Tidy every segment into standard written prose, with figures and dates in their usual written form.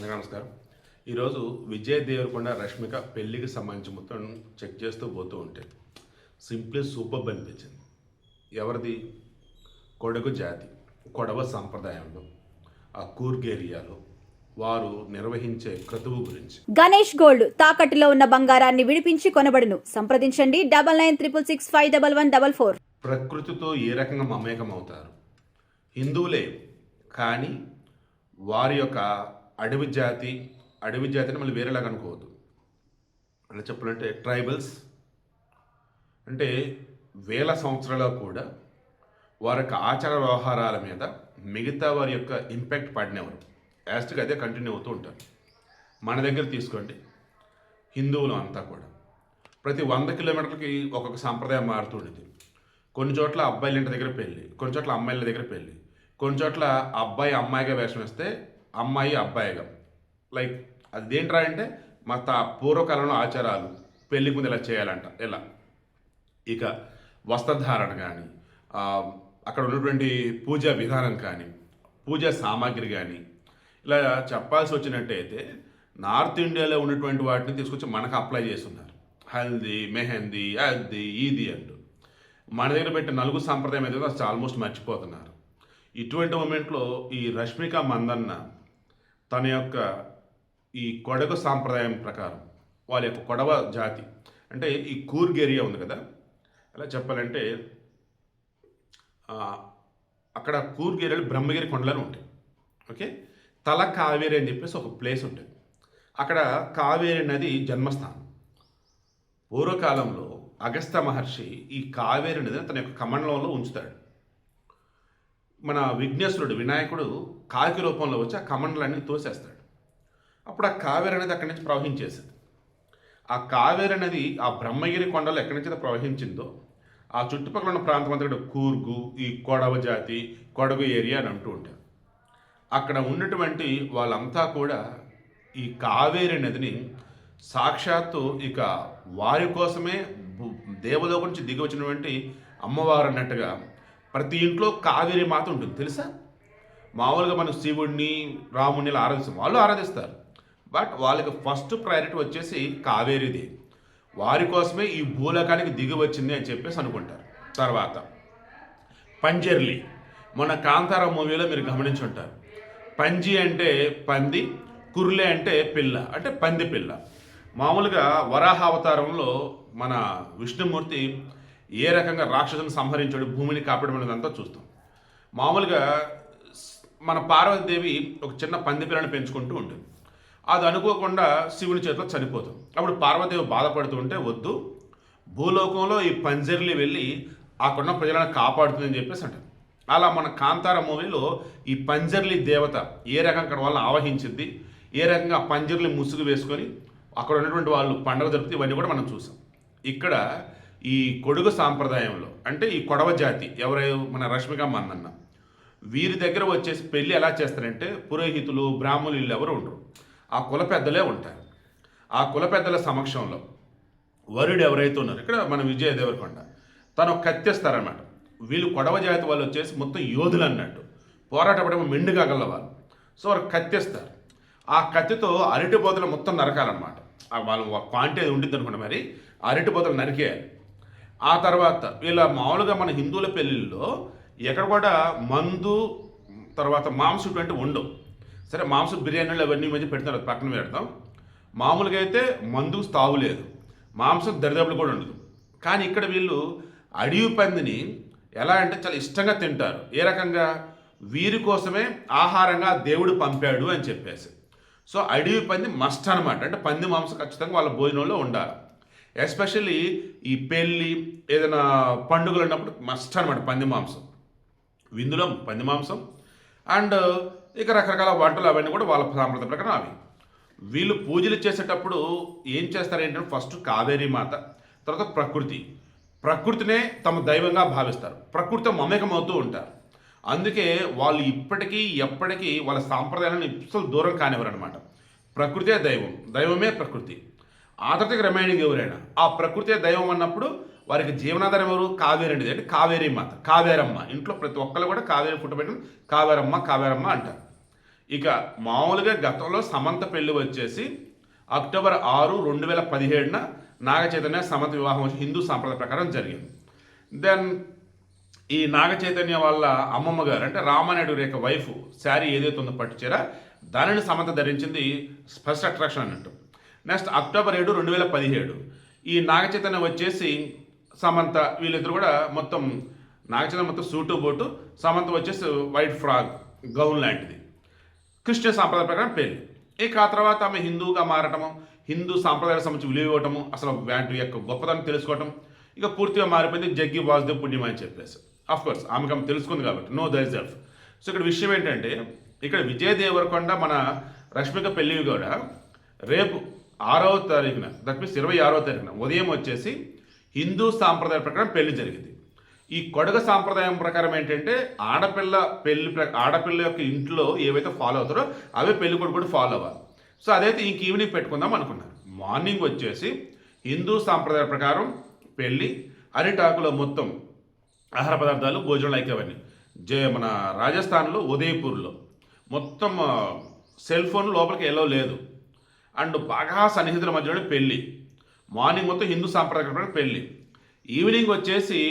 అందరికీ నమస్కారం. ఈరోజు విజయ్ దేవరకొండ రష్మిక పెళ్ళికి సంబంధించి మొత్తం చెక్ చేస్తూ పోతూ ఉంటే సింప్లీ సూపర్బ్ అనిపించింది. ఎవరిది? కొడగు జాతి కొడవ సాంప్రదాయంలో ఆ కూర్గ్ ఏరియాలో వారు నిర్వహించే క్రతువు గురించి. గణేష్ గోల్డ్ తాకట్టులో ఉన్న బంగారాన్ని విడిపించి కొనబడును. సంప్రదించండి 9966651144. ప్రకృతితో ఏ రకంగా మమేకం అవుతారు హిందువులే, కానీ వారి యొక్క అడవి జాతిని మళ్ళీ వేరేలాగా అనుకోవద్దు. అలా చెప్పాలంటే ట్రైబల్స్ అంటే వేల సంవత్సరాలు కూడా వారి యొక్క ఆచార వ్యవహారాల మీద మిగతా వారి యొక్క ఇంపాక్ట్ పడినవారు యాస్ట్గా అదే కంటిన్యూ అవుతూ ఉంటారు. మన దగ్గర తీసుకోండి, హిందువులు అంతా కూడా ప్రతి 100 కిలోమీటర్లకి ఒక్కొక్క సాంప్రదాయం మారుతుండేది. కొన్ని చోట్ల అబ్బాయిల ఇంటి దగ్గర పెళ్ళి, కొన్ని చోట్ల అమ్మాయిల దగ్గర పెళ్ళి, కొన్ని చోట్ల అబ్బాయి అమ్మాయిగా వేషం వేస్తే అమ్మాయి అబ్బాయిగా. లైక్ అదేంట్రా అంటే మా పూర్వకాలంలో ఆచారాలు పెళ్ళికి ముందు ఇలా చేయాలంట. ఇలా ఇక వస్త్రధారణ కానీ, అక్కడ ఉన్నటువంటి పూజా విధానం కానీ, పూజా సామాగ్రి కానీ, ఇలా చెప్పాల్సి వచ్చినట్టయితే నార్త్ ఇండియాలో ఉన్నటువంటి వాటిని తీసుకొచ్చి మనకు అప్లై చేస్తున్నారు. హల్దీ, మెహందీ, అది ఇది అంటూ మన దగ్గర పెట్టే నలుగు సాంప్రదాయం ఏదైతే అసలు ఆల్మోస్ట్ మర్చిపోతున్నారు. ఇటువంటి మూమెంట్లో ఈ రష్మిక మందన్న తన యొక్క ఈ కొడగ సాంప్రదాయం ప్రకారం వాళ్ళ యొక్క కొడవ జాతి అంటే ఈ కూర్గ్ ఏరియా ఉంది కదా, ఎలా చెప్పాలంటే అక్కడ కూర్గ్ ఏరియాలో బ్రహ్మగిరి కొండలు ఉంటాయి. ఓకే, తల కావేరి అని చెప్పేసి ఒక ప్లేస్ ఉంటుంది. అక్కడ కావేరి నది జన్మస్థానం. పూర్వకాలంలో అగస్త్య మహర్షి ఈ కావేరి నదిని తన యొక్క కమండలంలో ఉంచుతాడు. మన విఘ్నేశ్వరుడు వినాయకుడు కాకి రూపంలో వచ్చి ఆ కమండలాన్ని తోసేస్తాడు. అప్పుడు ఆ కావేరి అనేది అక్కడి నుంచి ప్రవహించేసింది. ఆ కావేరి అనేది ఆ బ్రహ్మగిరి కొండలో ఎక్కడి నుంచి ప్రవహించిందో ఆ చుట్టుపక్కల ఉన్న ప్రాంతం అంతా కూర్గు, ఈ కొడవ జాతి, కొడగు ఏరియా అని అంటూ ఉంటారు. అక్కడ ఉన్నటువంటి వాళ్ళంతా కూడా ఈ కావేరి నదిని సాక్షాత్తు ఇక వారి కోసమే దేవలోకం నుంచి దిగి వచ్చినటువంటి అమ్మవారు అన్నట్టుగా ప్రతి ఇంట్లో కావేరి మాత ఉంటుంది. తెలుసా? మామూలుగా మనం శివుడిని, రాముడిని ఆరాధిస్తాం, వాళ్ళు ఆరాధిస్తారు. బట్ వాళ్ళకి ఫస్ట్ ప్రయారిటీ వచ్చేసి కావేరిది. వారి కోసమే ఈ భూలోకానికి దిగి వచ్చింది అని చెప్పేసి అనుకుంటారు. తర్వాత పంజర్లి, మన కాంతారా మూవీలో మీరు గమనించి ఉంటారు. పంజి అంటే పంది, కుర్లే అంటే పిల్ల, అంటే పంది పిల్ల. మామూలుగా వరాహావతారంలో మన విష్ణుమూర్తి ఏ రకంగా రాక్షసుని సంహరించాడు, భూమిని కాపాడడం అనేదంతా చూస్తాం. మామూలుగా మన పార్వతీదేవి ఒక చిన్న పంది పిల్లని పెంచుకుంటూ ఉంటుంది. అది అనుకోకుండా శివుని చేతిలో చనిపోతుంది. అప్పుడు పార్వతీదేవి బాధపడుతూ ఉంటే, వద్దు, భూలోకంలో ఈ పంజర్లి వెళ్ళి అక్కడున్న ప్రజలను కాపాడుతుందని చెప్పేసి అంటారు. అలా మన కాంతార మూవీలో ఈ పంజర్లి దేవత ఏ రకంగా అక్కడ వాళ్ళని ఆవహించింది, ఏ రకంగా ఆ పంజర్లి ముసుగు వేసుకొని అక్కడ ఉన్నటువంటి వాళ్ళు పండుగ జరుపుతుంది, ఇవన్నీ కూడా మనం చూసాం. ఇక్కడ ఈ కొడుగు సాంప్రదాయంలో అంటే ఈ కొడవ జాతి ఎవరైనా మన రష్మిక మందన్న వీరి దగ్గర వచ్చేసి పెళ్ళి ఎలా చేస్తారంటే పురోహితులు, బ్రాహ్మణులు వీళ్ళు ఎవరు ఉండరు, ఆ కుల పెద్దలే ఉంటారు. ఆ కుల పెద్దల సమక్షంలో వరుడు ఎవరైతే ఉన్నారో, ఇక్కడ మన విజయ్ దేవరకొండ తను కత్తేస్తారన్నమాట. వీళ్ళు కొడవ జాతి వాళ్ళు వచ్చేసి మొత్తం యోధులు అన్నట్టు, పోరాటపడేమో మెండుగా గల వాళ్ళు. సో వారు కత్తేస్తారు. ఆ కత్తితో అరటి బోతలు మొత్తం నరకాలన్నమాట. వాళ్ళు క్వాంటిటీ ఉండిద్ది అనుకోండి, మరి అరటి బోతలు నరికేయాలి. ఆ తర్వాత వీళ్ళ మామూలుగా మన హిందువుల పెళ్ళిళ్ళలో ఎక్కడ కూడా మందు తర్వాత మాంసం ఇటువంటి ఉండవు. సరే, మాంసం బిర్యానీలు అవన్నీ మధ్య పెడతారు, అది పక్కన పెడతాం. మామూలుగా అయితే మందుకు తావు లేదు, మాంసం దరిదాపులు కూడా ఉండదు. కానీ ఇక్కడ వీళ్ళు అడవి పందిని ఎలా అంటే చాలా ఇష్టంగా తింటారు. ఏ రకంగా? వీరి కోసమే ఆహారంగా దేవుడు పంపాడు అని చెప్పేసి. సో అడవి పంది మస్ట్ అనమాట. అంటే పంది మాంసం ఖచ్చితంగా వాళ్ళ భోజనంలో ఉండాలి. ఎస్పెషల్లీ ఈ పెళ్ళి, ఏదైనా పండుగలు ఉన్నప్పుడు మస్ట్ అనమాట పంది మాంసం. విందులో పంది మాంసం అండ్ ఇక రకరకాల వంటలు అవన్నీ కూడా వాళ్ళ సాంప్రదాయ ప్రకారం అవి. వీళ్ళు పూజలు చేసేటప్పుడు ఏం చేస్తారు ఏంటంటే ఫస్ట్ కావేరీ మాత, తర్వాత ప్రకృతినే తమ దైవంగా భావిస్తారు. ప్రకృతితో మమేకం అవుతూ ఉంటారు. అందుకే వాళ్ళు ఇప్పటికీ ఎప్పటికీ వాళ్ళ సాంప్రదాయాలను అసలు దూరం కానివ్వరు అనమాట. ప్రకృతే దైవం, దైవమే ప్రకృతి. ఆ తర్వాత రిమైనింగ్ ఎవరైనా ఆ ప్రకృతే దైవం అన్నప్పుడు వారికి జీవనాధారం ఎవరు? కావేరి అనేది, అంటే కావేరీ మాత, కావేరమ్మ. ఇంట్లో ప్రతి ఒక్కరు కూడా కావేరి ఫుట్ట పెట్టిన కావేరమ్మ అంటారు. ఇక మామూలుగా గతంలో సమంత పెళ్లి వచ్చేసి అక్టోబర్ 6, 2017న నాగ చైతన్య సమంత వివాహం వచ్చి హిందూ సాంప్రదాయ ప్రకారం జరిగింది. దెన్ ఈ నాగ చైతన్య వాళ్ళ అమ్మమ్మ గారు అంటే రామానాయుడు యొక్క వైఫ్ శారీ ఏదైతే ఉందో పట్టు చీర దానిని సమంత ధరించింది ఫస్ట్ అట్రాక్షన్ అన్నట్టు. నెక్స్ట్ అక్టోబర్ 7, 2017 ఈ నాగ చైతన్య వచ్చేసి సమంత వీళ్ళిద్దరు కూడా మొత్తం నాగ చైతన్య మొత్తం సూటు బోటు, సమంత వచ్చేసి వైట్ ఫ్రాక్ గౌన్ లాంటిది. క్రిస్టియన్ సాంప్రదాయ ప్రకారం పెళ్ళి. ఇక ఆ తర్వాత ఆమె హిందూగా మారటము, హిందూ సాంప్రదాయాలకు సంబంధించి విలువ ఇవ్వటము, అసలు వాటి యొక్క గొప్పతనం తెలుసుకోవటం, ఇక పూర్తిగా మారిపోయింది జగ్గి వాసుదేవ్ పుణ్యం అని చెప్పేసి. కోర్స్ ఆమెకు ఆమె తెలుసుకుంది కాబట్టి నో దైజెల్ఫ్. సో ఇక్కడ విషయం ఏంటంటే ఇక్కడ విజయ్ దేవరకొండ మన రష్మిక పెళ్ళి కూడా రేపు 6వ తారీఖున, దట్ మీన్స్ 26వ తారీఖున ఉదయం వచ్చేసి హిందూ సాంప్రదాయ ప్రకారం పెళ్లి జరిగింది. ఈ కొడగ సాంప్రదాయం ప్రకారం ఏంటంటే ఆడపిల్ల యొక్క ఇంట్లో ఏవైతే ఫాలో అవుతారో అవే పెళ్లి కొడుకు కూడా ఫాలో అవ్వాలి. సో అదైతే ఇంక ఈవినింగ్ పెట్టుకుందాం అనుకున్నారు. మార్నింగ్ వచ్చేసి హిందూ సాంప్రదాయ ప్రకారం పెళ్ళి, అరిటాకులో మొత్తం ఆహార పదార్థాలు, భోజనాలు అయినవన్నీ. మన రాజస్థాన్లో ఉదయపూర్లో మొత్తం సెల్ ఫోన్ లోపలికి ఎల్లో లేదు. అండ్ బాగా సన్నిహితుల మధ్యలోనే పెళ్ళి. మార్నింగ్ మొత్తం హిందూ సాంప్రదాయ ప్రకారం పెళ్ళి, ఈవినింగ్ వచ్చేసి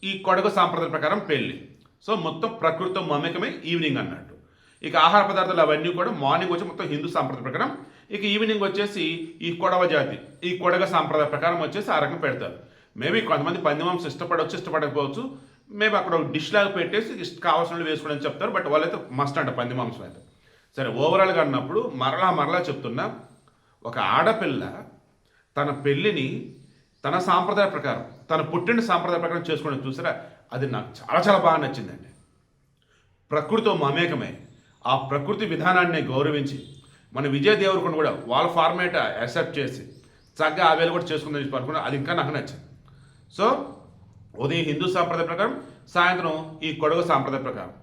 ఈ కొడగ సాంప్రదాయ ప్రకారం పెళ్ళి. సో మొత్తం ప్రకృతితో మమేకమై ఈవినింగ్ అన్నట్టు. ఇక ఆహార పదార్థాలు అవన్నీ కూడా మార్నింగ్ వచ్చి మొత్తం హిందూ సాంప్రదాయ ప్రకారం, ఇక ఈవినింగ్ వచ్చేసి ఈ కొడవ జాతి ఈ కొడగ సాంప్రదాయ ప్రకారం వచ్చేసి ఆ రకంగా పెడతారు. మేబీ కొంతమంది పంది మాంసం ఇష్టపడకపోవచ్చు, మేబీ అక్కడ ఒక డిష్ లాగా పెట్టేసి కావాల్సిన వేసుకోవడానికి చెప్తారు. బట్ వాళ్ళైతే మస్ట్ అంట పంది మాంసం అయితే. సరే ఓవరాల్గా అన్నప్పుడు మరలా చెప్తున్నా, ఒక ఆడపిల్ల తన పెళ్ళిని తన సాంప్రదాయ ప్రకారం, తన పుట్టిన సాంప్రదాయ ప్రకారం చేసుకోవడం చూసారా, అది నాకు చాలా బాగా నచ్చిందండి. ప్రకృతితో మమేకమై ఆ ప్రకృతి విధానాన్ని గౌరవించి మన విజయ్ దేవరకొండ కూడా వాళ్ళ ఫార్మేట్ యాక్సెప్ట్ చేసి చక్కగా ఆ వేలు కూడా చేసుకుందని అనుకున్నా, అది ఇంకా నాకు నచ్చింది. సో ఉదయం హిందూ సాంప్రదాయ ప్రకారం, సాయంత్రం ఈ కొడగ సాంప్రదాయ ప్రకారం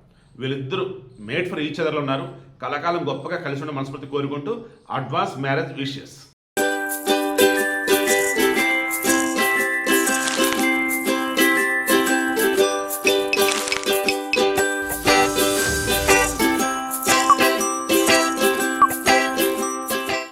వీళ్ళిద్దరూ మేడ్ ఫర్ ఈచ్ అదర్లో ఉన్నారు. కలకాలం గొప్పగా కలిసి ఉండే మనస్ఫూర్తి కోరుకుంటూ అడ్వాన్స్ మ్యారేజ్ విషెస్.